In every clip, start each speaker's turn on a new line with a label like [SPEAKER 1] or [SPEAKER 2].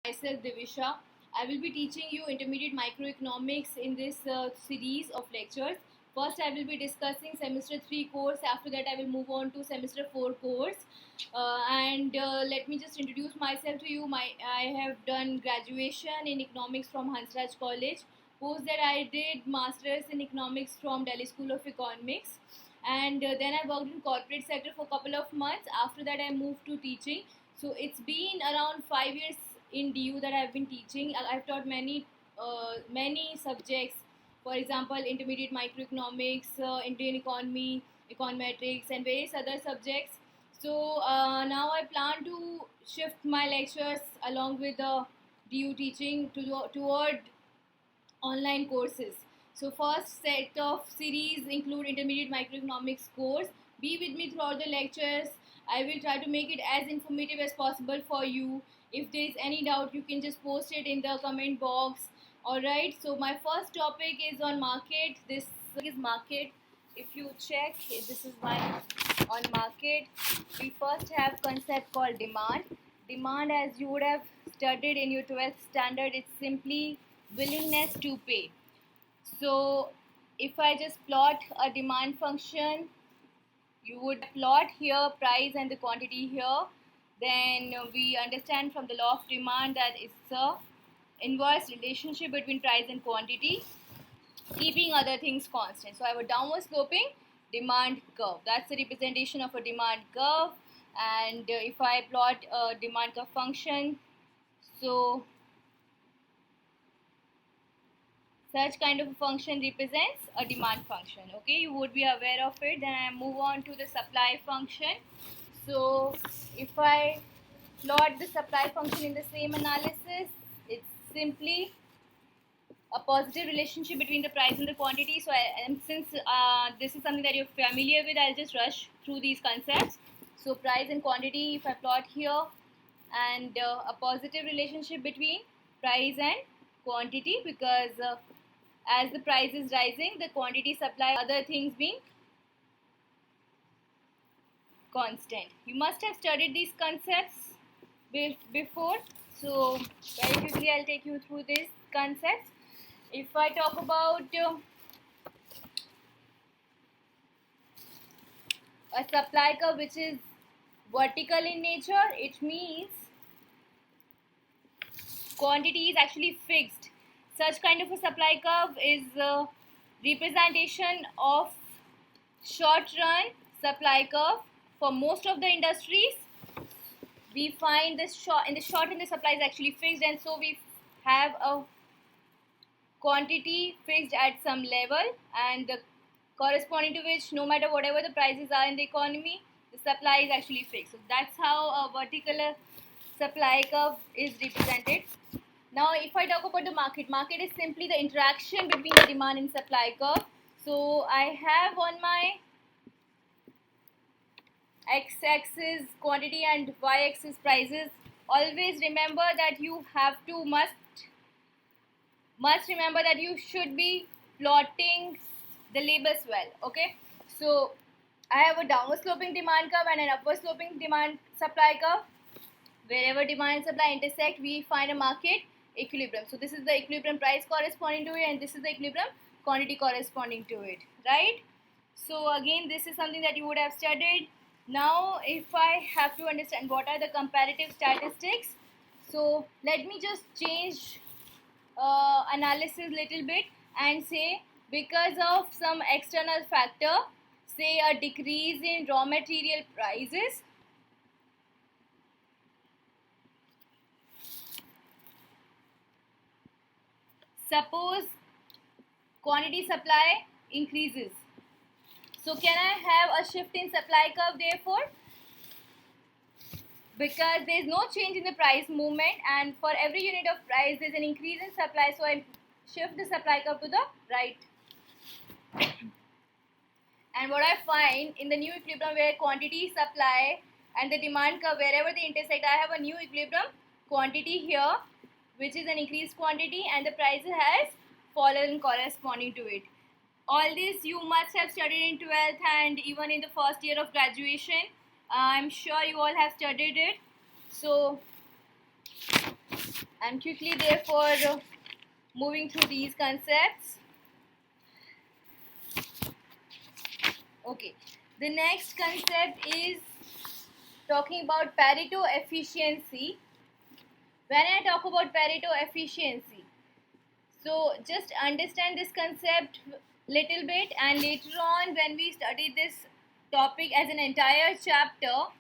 [SPEAKER 1] Myself Divisha. I will be teaching you intermediate microeconomics in this series of lectures. First, I will be discussing semester 3 course. After that, I will move on to semester 4 course. And let me just introduce myself to you. I have done graduation in economics from Hansraj College. Post that, I did masters in economics from Delhi School of Economics. And then I worked in corporate sector for a couple of months. After that, I moved to teaching. So it's been around 5 years in DU that I've been teaching. I've taught many subjects. For example, intermediate microeconomics, Indian economy, econometrics, and various other subjects. So now I plan to shift my lectures along with the DU teaching toward online courses. So first set of series include intermediate microeconomics course. Be with me throughout the lectures. I will try to make it as informative as possible for you. If there is any doubt, you can just post it in the comment box. Alright, so my first topic is on market. This is market. If you check, this is my on market. We first have concept called demand. Demand, as you would have studied in your 12th standard, it's simply willingness to pay. So if I just plot a demand function, you would plot here price and the quantity here. Then we understand from the law of demand that it's a inverse relationship between price and quantity, keeping other things constant. So I have a downward sloping demand curve. That's the representation of a demand curve. And if I plot a demand curve function, so such kind of a function represents a demand function. Okay, you would be aware of it. Then I move on to the supply function. So if I plot the supply function in the same analysis, it's simply a positive relationship between the price and the quantity. So since this is something that you're familiar with, I'll just rush through these concepts. So price and quantity, if I plot here, and a positive relationship between price and quantity, because as the price is rising, the quantity supply, other things being constant. You must have studied these concepts before, so very quickly I'll take you through these concepts. If I talk about a supply curve which is vertical in nature, it means quantity is actually fixed. Such kind of a supply curve is a representation of short run supply curve for most of the industries. We find this in the short run the supply is actually fixed, and so we have a quantity fixed at some level, and the corresponding to which, no matter whatever the prices are in the economy, the supply is actually fixed. So that's how a vertical supply curve is represented. Now if I talk about the market is simply the interaction between the demand and supply curve. So I have on my x-axis quantity and y-axis prices. Always remember that you have to must remember that you should be plotting the labels well. Okay, so I have a downward sloping demand curve and an upward sloping demand supply curve. Wherever demand and supply intersect, we find a market equilibrium. So this is the equilibrium price corresponding to it, and this is the equilibrium quantity corresponding to it, right? So again, this is something that you would have studied. Now if I have to understand what are the comparative statistics, so let me just change analysis little bit and say, because of some external factor, say a decrease in raw material prices, suppose quantity supply increases. So can I have a shift in supply curve therefore? Because there is no change in the price movement, and for every unit of price there is an increase in supply, so I shift the supply curve to the right. And what I find in the new equilibrium, where quantity, supply and the demand curve, wherever they intersect, I have a new equilibrium quantity here, which is an increased quantity, and the price has fallen corresponding to it. All this you must have studied in 12th and even in the first year of graduation. I'm sure you all have studied it. So I'm quickly therefore moving through these concepts. Okay, the next concept is talking about Pareto efficiency. When I talk about Pareto efficiency, so just understand this concept little bit, and later on when we study this topic as an entire chapter,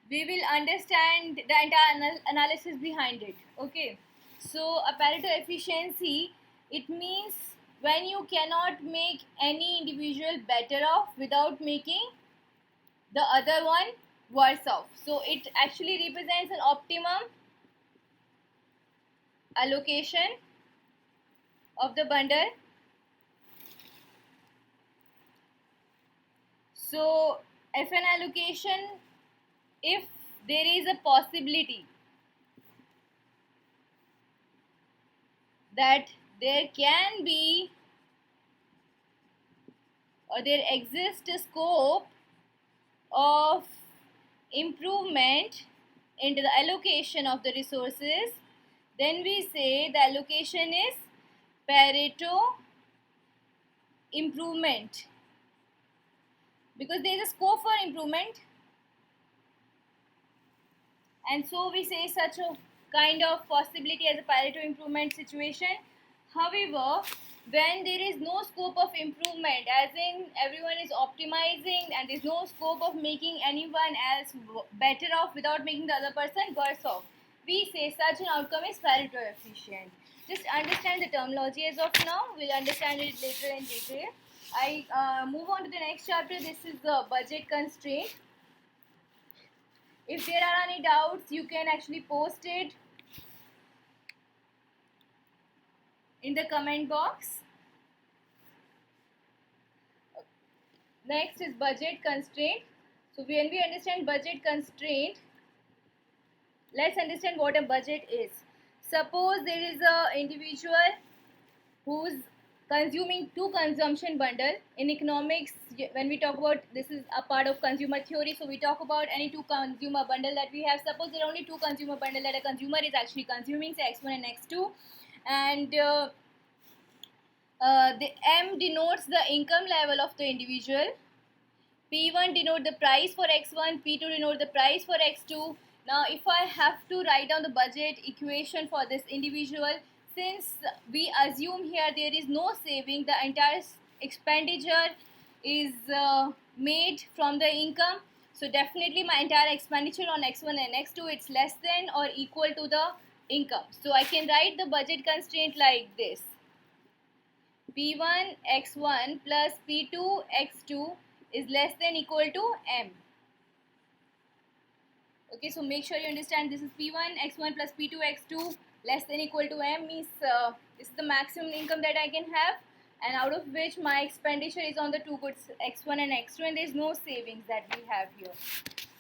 [SPEAKER 1] we will understand the entire analysis behind it. Okay, so a Pareto efficiency, it means when you cannot make any individual better off without making the other one worse off. So it actually represents an optimum allocation of the bundle. So if an allocation, if there is a possibility that there can be or there exists a scope of improvement in the allocation of the resources, then we say the allocation is Pareto improvement, because there is a scope for improvement, and so we say such a kind of possibility as a Pareto improvement situation. However, when there is no scope of improvement, as in everyone is optimizing and there is no scope of making anyone else better off without making the other person worse off, we say such an outcome is Pareto efficient. Just understand the terminology as of now. We'll understand it later in detail. I move on to the next chapter. This is the budget constraint. If there are any doubts, you can actually post it in the comment box. Next is budget constraint. So when we understand budget constraint, let's understand what a budget is. Suppose there is a individual who's consuming two consumption bundle. In economics, when we talk about, this is a part of consumer theory, so we talk about any two consumer bundle that we have. Suppose there are only two consumer bundle that a consumer is actually consuming, say x1 and x2, and the M denotes the income level of the individual, P1 denote the price for x1, P2 denote the price for x2. Now if I have to write down the budget equation for this individual, since we assume here there is no saving, the entire expenditure is made from the income, so definitely my entire expenditure on x1 and x2, it's less than or equal to the income. So I can write the budget constraint like this: P1 x1 plus P2 x2 is less than equal to M. Okay, so make sure you understand this is P1 x1 plus P2 x2 less than equal to M, means this is the maximum income that I can have, and out of which my expenditure is on the two goods x1 and x2, and there is no savings that we have here.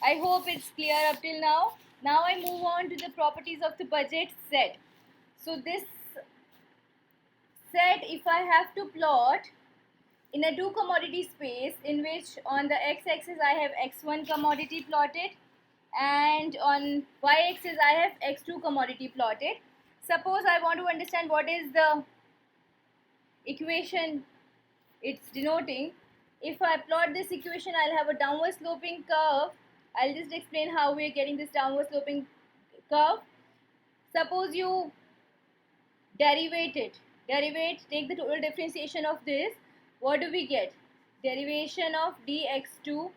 [SPEAKER 1] I hope it's clear up till now. Now I move on to the properties of the budget set. So this set, if I have to plot in a two commodity space in which on the x-axis I have x1 commodity plotted and on y-axis I have x2 commodity plotted. Suppose I want to understand what is the equation it's denoting. If I plot this equation, I'll have a downward sloping curve. I'll just explain how we are getting this downward sloping curve. Suppose you derivate, take the total differentiation of this. What do we get? Derivation of dx2,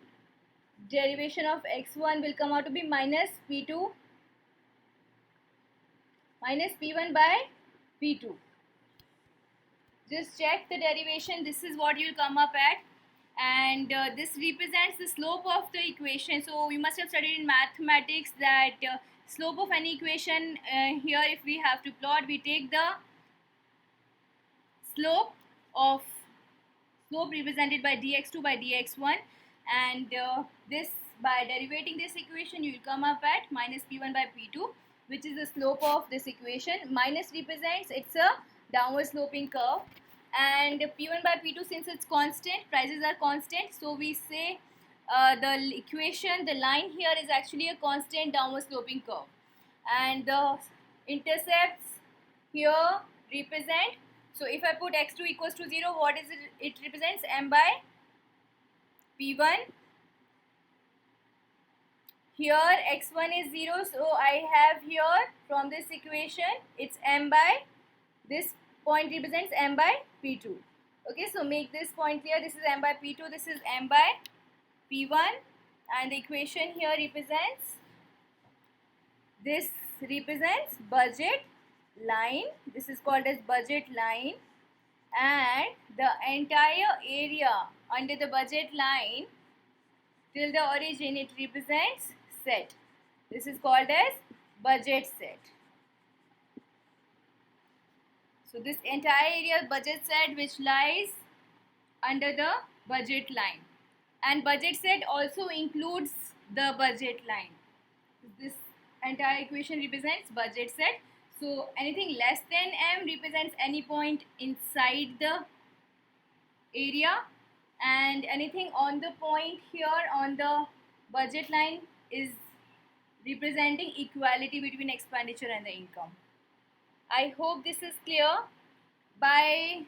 [SPEAKER 1] derivation of x1 will come out to be minus p2 minus p1 by p2. Just check the derivation. This is what you'll come up at, and this represents the slope of the equation. So you must have studied in mathematics that slope of any equation, here if we have to plot, we take the slope represented by dx2 by dx1, and this, by derivating this equation, you will come up at minus p1 by p2, which is the slope of this equation. Minus represents it's a downward sloping curve, and p1 by p2, since it's constant, prices are constant, so we say the equation, the line here is actually a constant downward sloping curve, and the intercepts here represent, so if I put x2 equals to 0, what is it? It represents m by p1. Here x1 is 0, so I have here from this equation it's m by, this point represents m by p2. Okay, so make this point clear. This is m by p2, this is m by p1, and the equation here represents, this represents budget line. This is called as budget line, and the entire area under the budget line till the origin, it represents set. This is called as budget set. So this entire area budget set which lies under the budget line, and budget set also includes the budget line. This entire equation represents budget set. So anything less than m represents any point inside the area, and anything on the point here on the budget line is representing equality between expenditure and the income. I hope this is clear. By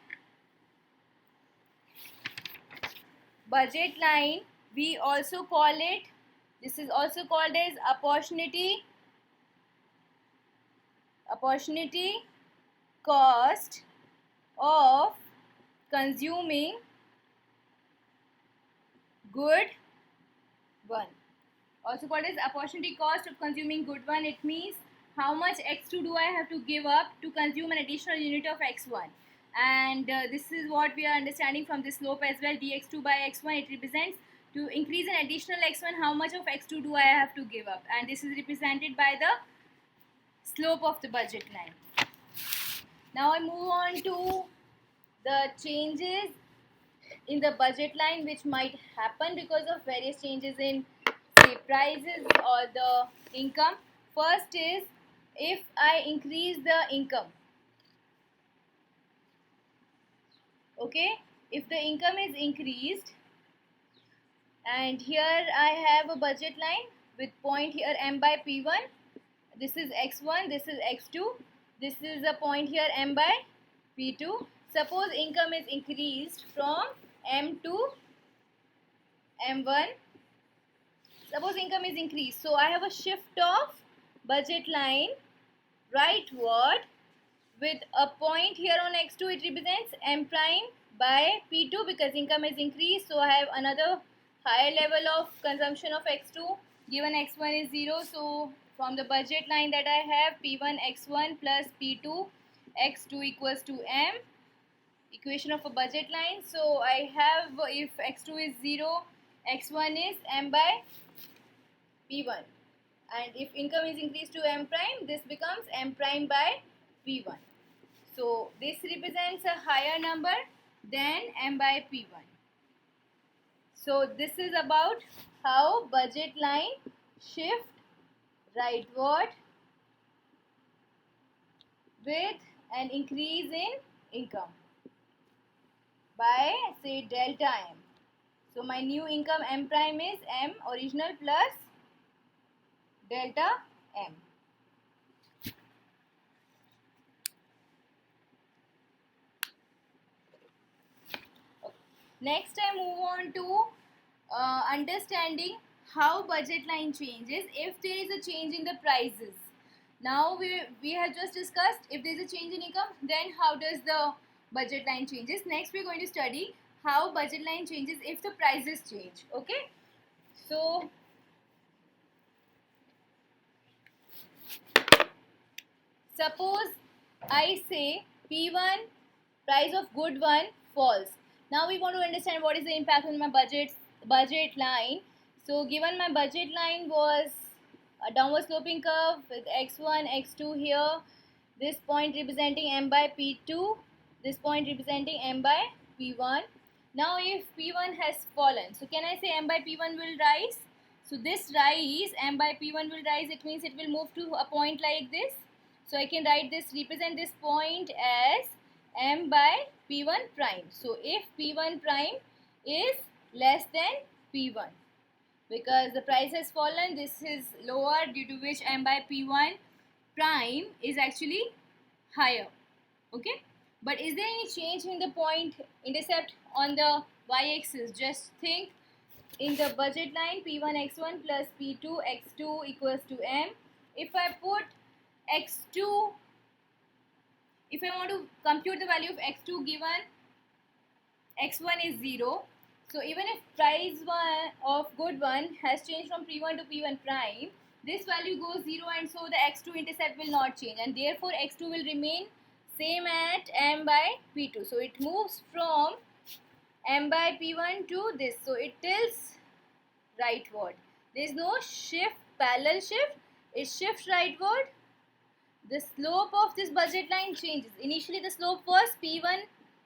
[SPEAKER 1] budget line, we also call it, this is also called as opportunity cost of consuming good one. Also called as opportunity cost of consuming good one. It means how much x2 do I have to give up to consume an additional unit of x1, and this is what we are understanding from this slope as well. dx2 by x1, it represents to increase an additional x1, how much of x2 do I have to give up, and this is represented by the slope of the budget line. Now I move on to the changes in the budget line which might happen because of various changes in, say, prices or the income. First is, if I increase the income, okay, if the income is increased, and here I have a budget line with point here m by p1, this is x1, this is x2, this is a point here m by p2. Suppose income is increased from m to m1. Suppose income is increased, so I have a shift of budget line rightward with a point here on x2, it represents m prime by p2 because income is increased, so I have another higher level of consumption of x2 given x1 is 0. So from the budget line that I have, p1 x1 plus p2 x2 equals to m, equation of a budget line. So I have, if x2 is 0, x1 is m by p1, and if income is increased to m prime, this becomes m prime by p1. So this represents a higher number than m by p1. So this is about how budget line shift rightward with an increase in income by, say, delta m. So my new income m prime is m original plus delta m. Next I move on to understanding how budget line changes if there is a change in the prices. Now we have just discussed if there is a change in income, then how does the budget line changes. Next we are going to study how budget line changes if the prices change. Okay, so suppose I say P1 price of good one falls. Now we want to understand what is the impact on my budget line. So given my budget line was a downward sloping curve with x1, x2 here, this point representing m by p2, this point representing m by p1. Now if p1 has fallen, so can I say m by p1 will rise? So this rise, m by p1 will rise, it means it will move to a point like this. So I can write this, represent this point as m by p1 prime. So if p1 prime is less than p1, because the price has fallen, this is lower, due to which m by p1 prime is actually higher. Okay, but is there any change in the point intercept on the y-axis? Just think, in the budget line, P1 x1 plus P2 x2 equals to m. If I put x2, if I want to compute the value of x2 given x1 is 0, so even if price one of good one has changed from P1 to P1 prime, this value goes 0, and so the x2 intercept will not change, and therefore x2 will remain same at m by P2. So it moves from m by P1 to this, so it tilts rightward. There is no shift, parallel shift, it shifts rightward. The slope of this budget line changes. Initially the slope was P1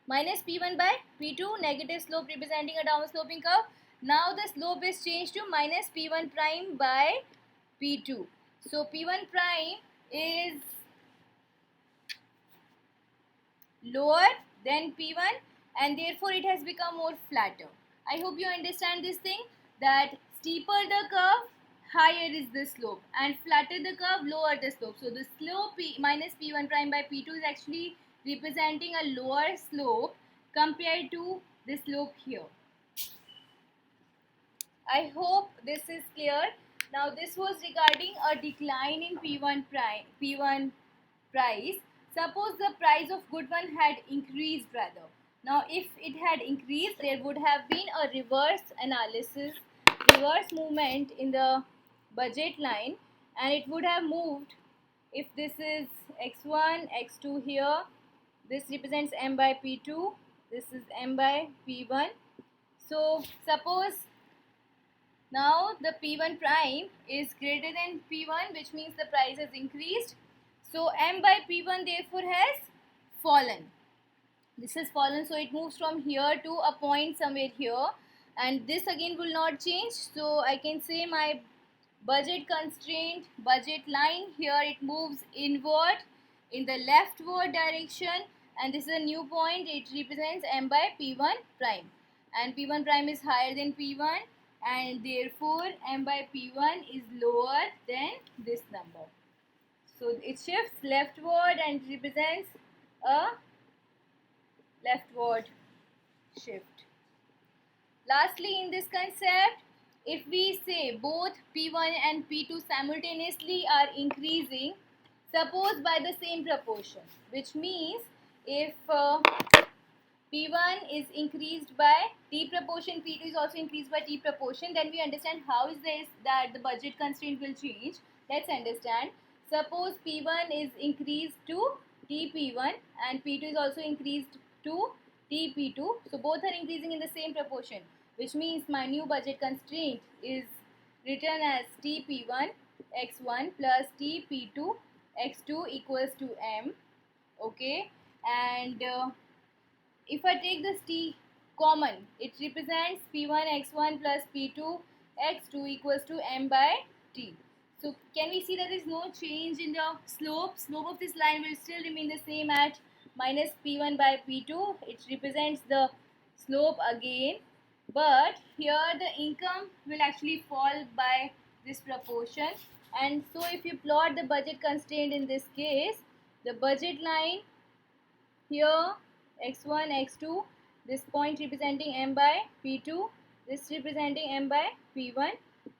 [SPEAKER 1] minus P1 by P2, negative slope representing a down sloping curve. Now the slope is changed to minus P1 prime by P2. So P1 prime is lower than P1, and therefore it has become more flatter. I hope you understand this thing, that steeper the curve, higher is the slope, and flatter the curve, lower the slope. So the slope minus P1 prime by P2 is actually representing a lower slope compared to the slope here. I hope this is clear. Now this was regarding a decline in P1 price. Suppose the price of good one had increased rather. Now if it had increased, there would have been a reverse analysis, reverse movement in the budget line, and it would have moved. If this is x1, x2 here, this represents m by P2, this is m by P1. So suppose now the P1 prime is greater than P1, which means the price has increased. So m by P1 therefore has fallen. This has fallen, so it moves from here to a point somewhere here, and this again will not change. So I can say my budget constraint, budget line here, it moves inward in the leftward direction, and this is a new point. It represents m by P1 prime, and P1 prime is higher than P1, and therefore m by P1 is lower than this number. So it shifts leftward and represents a leftward shift. Lastly, in this concept, if we say both P1 and P2 simultaneously are increasing, suppose by the same proportion, which means if P1 is increased by T proportion, P2 is also increased by T proportion, then we understand how is this that the budget constraint will change. Let's understand. Suppose P1 is increased to TP1 and P2 is also increased to TP2. So both are increasing in the same proportion, which means my new budget constraint is written as TP1 x1 plus TP2 x2 equals to m. Okay, and if I take this T common, it represents P1 x1 plus P2 x2 equals to m by T. So can we see that there is no change in the slope? Slope of this line will still remain the same at minus P1 by P2. It represents the slope again, but here the income will actually fall by this proportion. And so if you plot the budget constraint in this case, the budget line here x1, x2, this point representing m by P2, this representing m by P1,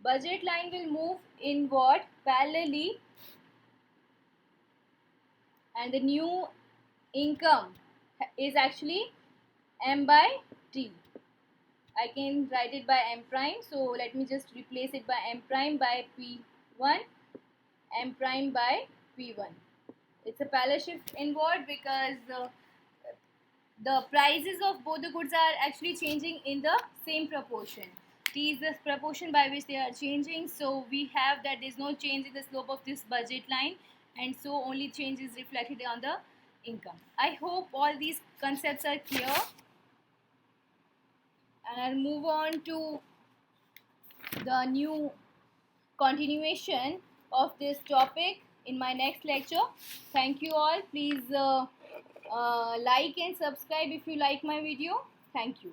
[SPEAKER 1] budget line will move inward parallelly, and the new income is actually m by T. I can write it by m prime, so let me just replace it by m prime by P1, m prime by P1. It's a parallel shift inward because the prices of both the goods are actually changing in the same proportion. T is the proportion by which they are changing, so we have that there is no change in the slope of this budget line, and so only change is reflected on the income. I hope all these concepts are clear, and I'll move on to the new continuation of this topic in my next lecture. Thank you all. Please like and subscribe if you like my video. Thank you.